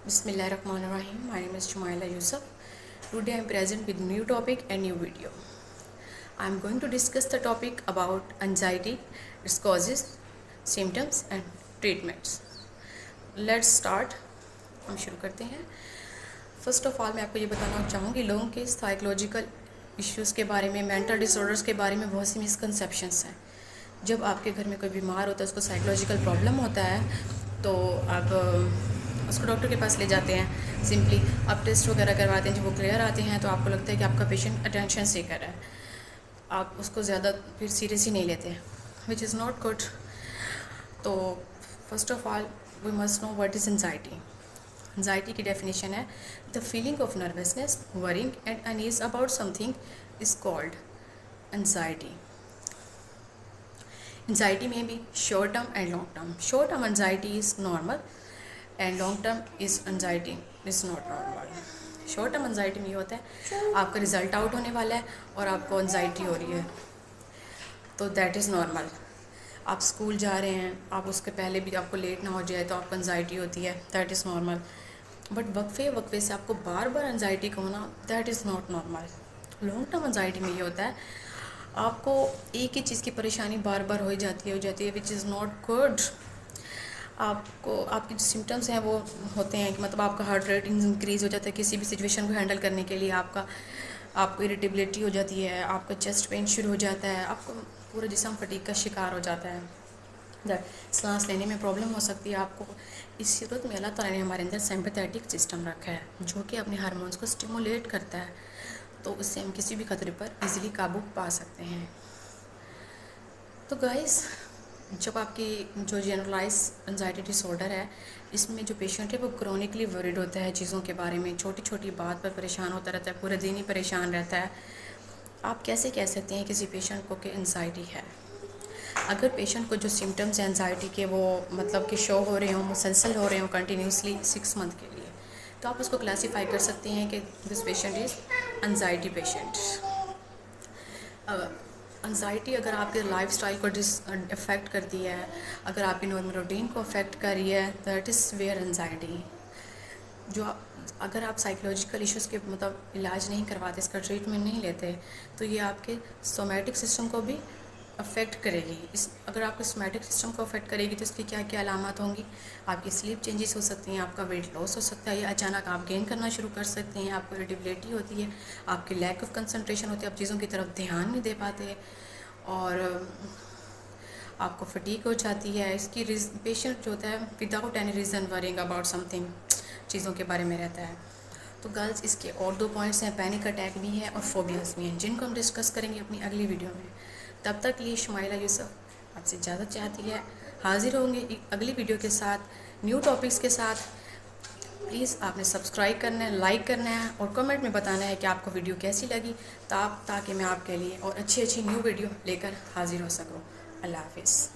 Bismillahirrahmanirrahim. My name is Shumaila Yusuf. Today I am present with new topic and new video. I am going to discuss the topic about anxiety, its causes, symptoms and treatments. Let's start. हम शुरू करते हैं. First of all मैं आपको ये बताना चाहूँगी लोगों के साइकोलॉजिकल इश्यूज़ के बारे में, मेंटल डिसऑर्डर्स के बारे में बहुत सी मिसकंसेप्शंस हैं. जब आपके घर में कोई बीमार होता है, उसको साइकोलॉजिकल प्रॉब्लम होता है, तो आप उसको डॉक्टर के पास ले जाते हैं. सिंपली आप टेस्ट वगैरह करवाते हैं. जब वो क्लियर आते हैं तो आपको लगता है कि आपका पेशेंट अटेंशन सीकर है. आप उसको ज़्यादा फिर सीरियस ही नहीं लेते, विच इज़ नॉट गुड. तो first of all we must know what is anxiety. Anxiety की डेफिनेशन है the feeling of nervousness, worrying and uneasy about something is called anxiety. Anxiety may be short term and long term. Short term anxiety is normal and long term is anxiety is not normal. Short term anxiety में ये होता है आपका result out होने वाला है और आपको anxiety हो रही है, तो that is normal. आप स्कूल जा रहे हैं, आप उसके पहले भी आपको लेट ना हो जाए तो आपको anxiety होती है, that is normal. बट वक्फे से आपको बार बार anxiety का होना, that is not normal. Long term anxiety में ये होता है आपको एक ही चीज़ की परेशानी बार बार हो जाती है विच इज़ नॉट गुड. आपको आपके जो सिम्टम्स हैं वो होते हैं कि मतलब आपका हार्ट रेट इंक्रीज़ हो जाता है किसी भी सिचुएशन को हैंडल करने के लिए. आपको इरिटेबिलिटी हो जाती है, आपका चेस्ट पेन शुरू हो जाता है, आपको पूरा जिस्म फटीग का शिकार हो जाता है. सांस लेने में प्रॉब्लम हो सकती है. आपको इस सूरत में अल्लाह ताला ने हमारे अंदर सिंपैथेटिक सिस्टम रखा है जो कि अपने हार्मोन्स को स्टिमुलेट करता है, तो उससे हम किसी भी खतरे पर इजीली काबू पा सकते हैं. तो गाइस, जब आपकी जो जनरलाइज एंजाइटी डिसऑर्डर है, इसमें जो पेशेंट है वो क्रोनिकली वरीड होता है चीज़ों के बारे में, छोटी छोटी बात पर परेशान होता रहता है, पूरे दिन ही परेशान रहता है. आप कैसे कह सकते हैं किसी पेशेंट को कि एंजाइटी है? अगर पेशेंट को जो सिम्टम्स हैं एंजाइटी के वो मतलब कि शो हो रहे हों, मुसलसल हो रहे हों कंटिन्यूसली 6 मंथ के लिए, तो आप उसको क्लासीफाई कर सकते हैं कि this patient is anxiety patient. Anxiety अगर आपके लाइफस्टाइल को अफेक्ट करती है, अगर आपकी नॉर्मल रूटीन को अफेक्ट कर रही है, दैट इज़ वेयर एंजाइटी. अगर आप साइकोलॉजिकल इश्यूज़ के मतलब इलाज नहीं करवाते, इसका ट्रीटमेंट नहीं लेते, तो ये आपके सोमैटिक सिस्टम को भी अफेक्ट करेगी. अगर आपके सोमैटिक सिस्टम को अफेक्ट करेगी तो इसकी क्या क्या अलामत होंगी? आपकी स्लीप चेंजेस हो सकती हैं, आपका वेट लॉस हो सकता है, या अचानक आप गेन करना शुरू कर सकते हैं, आपको इरिटेबिलिटी होती है, आपकी लैक ऑफ कंसंट्रेशन होती है, आप चीज़ों की तरफ ध्यान नहीं दे पाते, और आपको फटीग हो जाती है. इसकी पेशेंट जो होता है without any reason worrying about something, चीज़ों के बारे में रहता है. तो गर्ल्स, इसके और 2 पॉइंट्स हैं, पैनिक अटैक भी है और फोबियाज भी हैं, जिनको हम डिस्कस करेंगे अपनी अगली वीडियो में. तब तक लिए शुमाइला यूसुफ आपसे ज़्यादा चाहती है हाजिर होंगे अगली वीडियो के साथ, न्यू टॉपिक्स के साथ. प्लीज़ आपने सब्सक्राइब करना है, लाइक करना है और कमेंट में बताना है कि आपको वीडियो कैसी लगी, ताकि मैं आपके लिए और अच्छी न्यू वीडियो लेकर हाजिर हो सकूँ. अल्लाह हाफिज़.